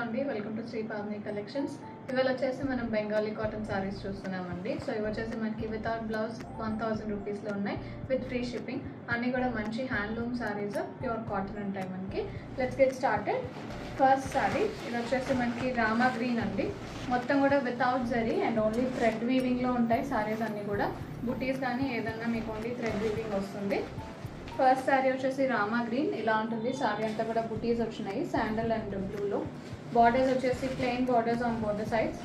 అండి, welcome to Shri Pavani collections. ఇవాళ వచ్చేసి మనం బెంగాలీ కాటన్ సారీస్ చూస్తున్నామండి. సో ఇవి వచ్చేసి మనకి వితౌట్ బ్లౌజ్ 1000 రూపీస్లో ఉన్నాయి, విత్ ఫ్రీ షిప్పింగ్. అన్నీ కూడా మంచి హ్యాండ్లూమ్ సారీస్, ప్యూర్ కాటన్ ఉంటాయి మనకి. Let's get started. First sari ఇది వచ్చేసి మనకి రామా గ్రీన్ అండి. మొత్తం కూడా without zari and only thread వీవింగ్లో ఉంటాయి సారీస్ అన్నీ కూడా. బుటీస్ కానీ ఏదన్నా మీకు ఓన్లీ థ్రెడ్ వీవింగ్ వస్తుంది. ఫస్ట్ శారీ వచ్చేసి రామా గ్రీన్ ఇలా ఉంటుంది. శారీ అంతా కూడా బుటీస్ వచ్చినాయి శాండల్ అండ్ బ్లూలో. బార్డర్స్ వచ్చేసి plain borders on both sides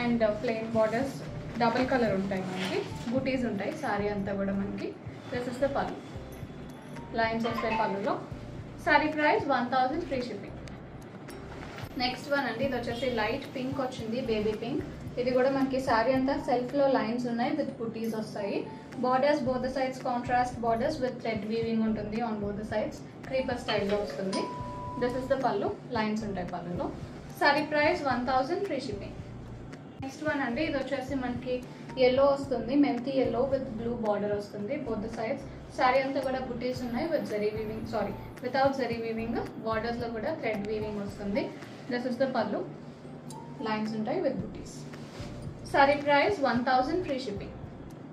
and plain borders double colour ఉంటాయి మనకి. బుటీస్ ఉంటాయి శారీ అంతా కూడా మనకి. This is the pallu, lines వస్తాయి పళ్ళులో. Sari price 1000 free shipping. Next one అండి, ఇది వచ్చేసి లైట్ పింక్ వచ్చింది, బేబీ పింక్. ఇది కూడా మనకి శారీ అంతా సెల్ఫ్లో లైన్స్ ఉన్నాయి, విత్ బుటీస్ వస్తాయి. Borders both sides contrast borders with thread weaving ఉంటుంది ఆన్ బోత్ సైడ్స్. క్రీపర్ స్టైల్లో వస్తుంది. This is the pallu, lines ఉంటాయి పళ్ళులో. Sari price 1000 free shipping. Next one అండి, ఇది వచ్చేసి మనకి ఎల్లో వస్తుంది, methi yellow with blue border వస్తుంది బోత్ సైడ్స్. శారీ అంతా కూడా బుటీస్ ఉన్నాయి with zari weaving, without zari weaving. బార్డర్స్లో కూడా థ్రెడ్ వీవింగ్ వస్తుంది. This is the pallu, lines ఉంటాయి with buttis. Sari price 1000 free shipping.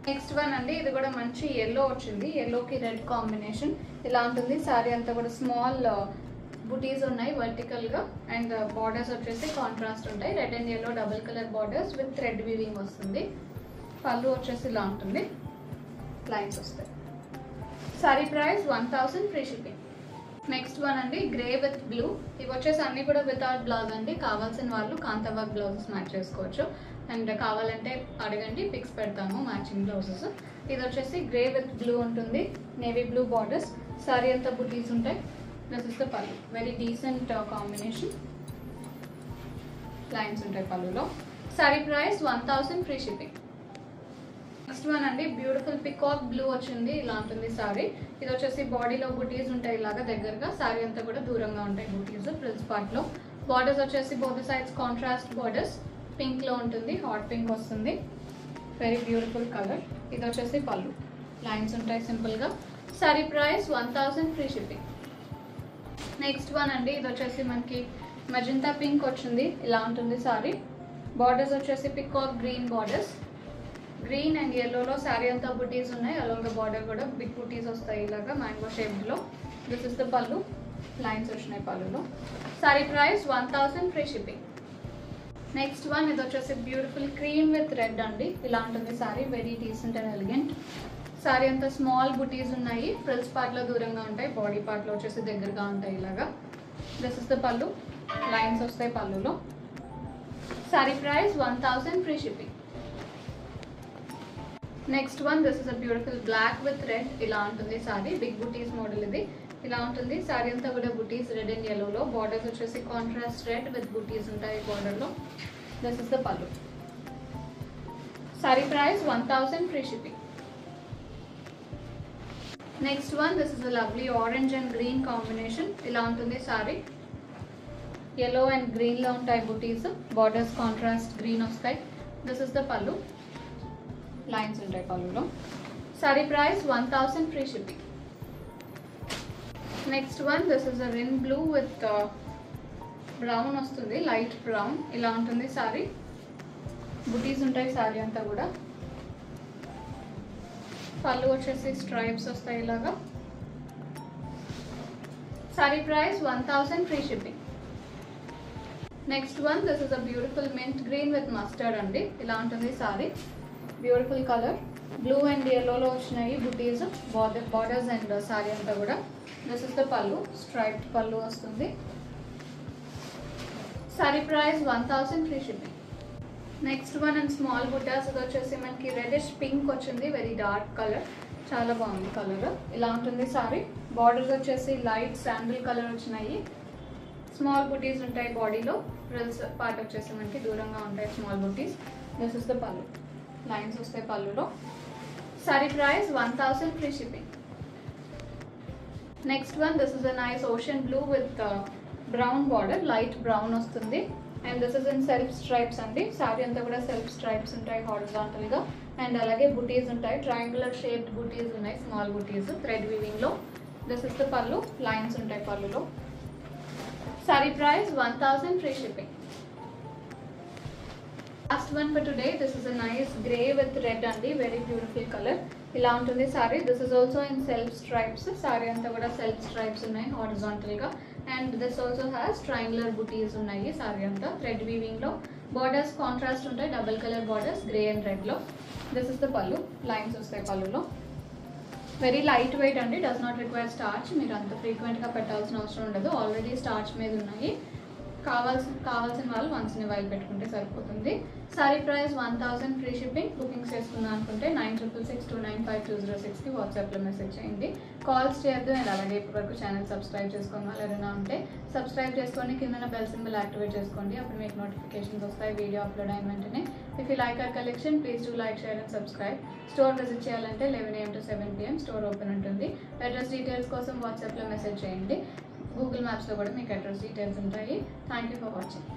Next one అండి, ఇది కూడా మంచి ఎల్లో వచ్చింది, ఎల్లోకి రెడ్ కాంబినేషన్ ఇలా ఉంటుంది. శారీ అంతా కూడా స్మాల్ బుటీస్ ఉన్నాయి వర్టికల్గా అండ్ బార్డర్స్ వచ్చేసి కాంట్రాస్ట్ ఉంటాయి. Red and yellow double colour borders with thread weaving వస్తుంది. పళ్ళు వచ్చేసి ఇలా ఉంటుంది, లైన్స్ వస్తాయి. Sari price 1000 free shipping. Next one అండి, గ్రే విత్ బ్లూ. ఇవి వచ్చేసి అన్ని కూడా వితౌట్ బ్లౌజ్ అండి. కావాల్సిన వాళ్ళు కాంతావర్క్ బ్లౌజెస్ మ్యాచ్ చేసుకోవచ్చు. అండ్ కావాలంటే అడగండి, పిక్స్ పెడతాము మ్యాచింగ్ బ్లౌజెస్. ఇది వచ్చేసి గ్రే విత్ బ్లూ ఉంటుంది, నేవీ బ్లూ బార్డర్స్. సారీ అంతా బుటీస్ ఉంటాయి. దిస్ ఇస్ ద పళ్ళు, వెరీ డీసెంట్ కాంబినేషన్, లైన్స్ ఉంటాయి పళ్ళులో. Sari price 1000 free shipping. Next one అండి, బ్యూటిఫుల్ పికాక్ బ్లూ వచ్చింది, ఇలా ఉంటుంది సారీ. ఇది వచ్చేసి బాడీలో బుటీస్ ఉంటాయి ఇలాగా దగ్గరగా. సారీ అంతా కూడా దూరంగా ఉంటాయి బుటీస్ ఫ్రిల్స్ పార్ట్లో. బార్డర్స్ వచ్చేసి బోత్ సైడ్స్ కాంట్రాస్ట్ బార్డర్స్. పింక్లో ఉంటుంది, హాట్ పింక్ వస్తుంది, వెరీ బ్యూటిఫుల్ కలర్. ఇది వచ్చేసి పళ్ళు, లైన్స్ ఉంటాయి సింపుల్గా. Sari price 1000 free shipping. Next one అండి, ఇది వచ్చేసి మనకి మజంతా పింక్ వచ్చింది, ఇలా ఉంటుంది సారీ. బార్డర్స్ వచ్చేసి peacock green borders. Green and ఎల్లోలో శారీ అంతా బుటీస్ ఉన్నాయి, అలాంగ్ బార్డర్ కూడా బిగ్ బుటీస్ వస్తాయి ఇలాగా మ్యాంగో షేప్లో. This is the pallu, lines వచ్చినాయి పళ్ళులో. Sari price 1000 free shipping. Next one, ఇది వచ్చేసి బ్యూటిఫుల్ క్రీమ్ విత్ రెడ్ అండి, ఇలా ఉంటుంది sari. Very decent and elegant. Sari అంతా స్మాల్ బుటీస్ ఉన్నాయి, ఫ్రిల్స్ పార్ట్లో దూరంగా ఉంటాయి, బాడీ పార్ట్లో వచ్చేసి దగ్గరగా ఉంటాయి ఇలాగా. This is the pallu, lines వస్తాయి పళ్ళులో. Sari price 1000 free shipping. Next one, this is a beautiful black with red, ఇలా ఉంటుంది సారీ. బిగ్ బుటీస్ మోడల్ ఇది, ఇలా ఉంటుంది. సారీ అంతా కూడా బుటీస్ రెడ్ అండ్ ఎల్లోలో. బార్డర్స్ వచ్చేసి కాంట్రాస్ట్ రెడ్ విత్ బుటీస్ ఉంటాయి బార్డర్లో. This is the pallu. Sari price 1000 free shipping. Next one, this is a lovely orange and green combination, ఇలా ఉంటుంది సారీ. ఎల్లో అండ్ గ్రీన్లో ఉంటాయి బుటీస్, బార్డర్స్ కాంట్రాస్ట్ గ్రీన్ వస్తాయి. This is the pallu, lines ఉంటాయి పళ్ళులో. Sari price 1000 free shipping. Next one, this is a రిన్ blue with brown వస్తుంది, light brown, ఇలా ఉంటుంది సారీ. బుటీస్ ఉంటాయి సారీ అంతా కూడా. పళ్ళు వచ్చేసి స్ట్రైప్స్ వస్తాయి ఇలాగా. Sari price 1000 free shipping. Next one, this is a beautiful mint green with mustard అండి, ఇలా ఉంటుంది sari. Beautiful colour, blue and ఎల్లోలో వచ్చినాయి బుటీస్, బార్డర్స్ అండ్ సారీ అంతా కూడా. This is the pallu, striped pallu వస్తుంది. Sari price 1000 free shipping. Next one and small buttas, ఇది వచ్చేసి మనకి రెడిష్ పింక్ వచ్చింది, వెరీ డార్క్ కలర్, చాలా బాగుంది కలర్. ఇలా ఉంటుంది సారీ. బార్డర్స్ వచ్చేసి లైట్ శాండిల్ కలర్ వచ్చినాయి. స్మాల్ బుటీస్ ఉంటాయి బాడీలో, ఫ్రిల్స్ పార్ట్ వచ్చేసి మనకి దూరంగా ఉంటాయి small butis. This is the pallu, lines వస్తాయి పళ్ళులో. Sari price 1000 free shipping. Next one, this is a nice ocean blue with brown border, light brown వస్తుంది. And this is in self stripes అండి. సారీ అంతా కూడా సెల్ఫ్ స్ట్రైప్స్ ఉంటాయి హారిజాంటల్గా. అండ్ అలాగే బుటీస్ ఉంటాయి, ట్రయాంగులర్ షేప్డ్ బుటీస్ ఉన్నాయి, small buttis thread వీవింగ్లో. This is the pallu, lines ఉంటాయి పళ్ళులో. Saree price 1000, free shipping. Last one for today. This is a nice grey with red and very beautiful color. ఇలా ఉంటుంది sorry. This is also in self stripes. Sorry అంతా కూడా self stripes ఉన్నాయి horizontal గా. And this also has triangular బుటీస్ ఉన్నాయి. Sorry అంతా thread weaving లో. Borders contrast ఉంటాయి, double colour borders grey and red లో. This is the pallu. Lines వస్తాయి పళ్ళులో. వెరీ లైట్ వెయిట్ అండి, డస్ నాట్ రిక్వైర్ స్టార్చ్. మీరు అంత ఫ్రీక్వెంట్గా పెట్టాల్సిన అవసరం ఉండదు, ఆల్రెడీ స్టార్చ్ మీద ఉన్నాయి. కావాల్సిన వాళ్ళు వన్స్ ఇన్ వైల్ పెట్టుకుంటే సరిపోతుంది. Sorry price 1000, free shipping. Bookings చేసుకుందాం అనుకుంటే 9666295206కి వాట్సాప్లో మెసేజ్ చేయండి. కాల్స్ చేయొద్దు. అండ్ అలాగే ఇప్పటివరకు ఛానల్ సబ్స్క్రైబ్ చేసుకోండి. వాళ్ళు ఏదైనా ఉంటే సబ్స్క్రైబ్ చేసుకొని కింద బెల్ సింబల్ యాక్టివేట్ చేసుకోండి. అప్పుడు మీకు నోటిఫికేషన్స్ వస్తాయి వీడియో అప్లోడ్ అయిన వెంటనే. If you like our collection please do like, share and subscribe. Store visit చేయాలంటే 11 AM to 7 PM store open ఉంటుంది. అడ్రస్ డీటెయిల్స్ కోసం వాట్సాప్లో మెసేజ్ చేయండి. గూగుల్ మ్యాప్స్లో కూడా మీకు అడ్రస్ డీటెయిల్స్ ఉంటాయి. Thank you for watching.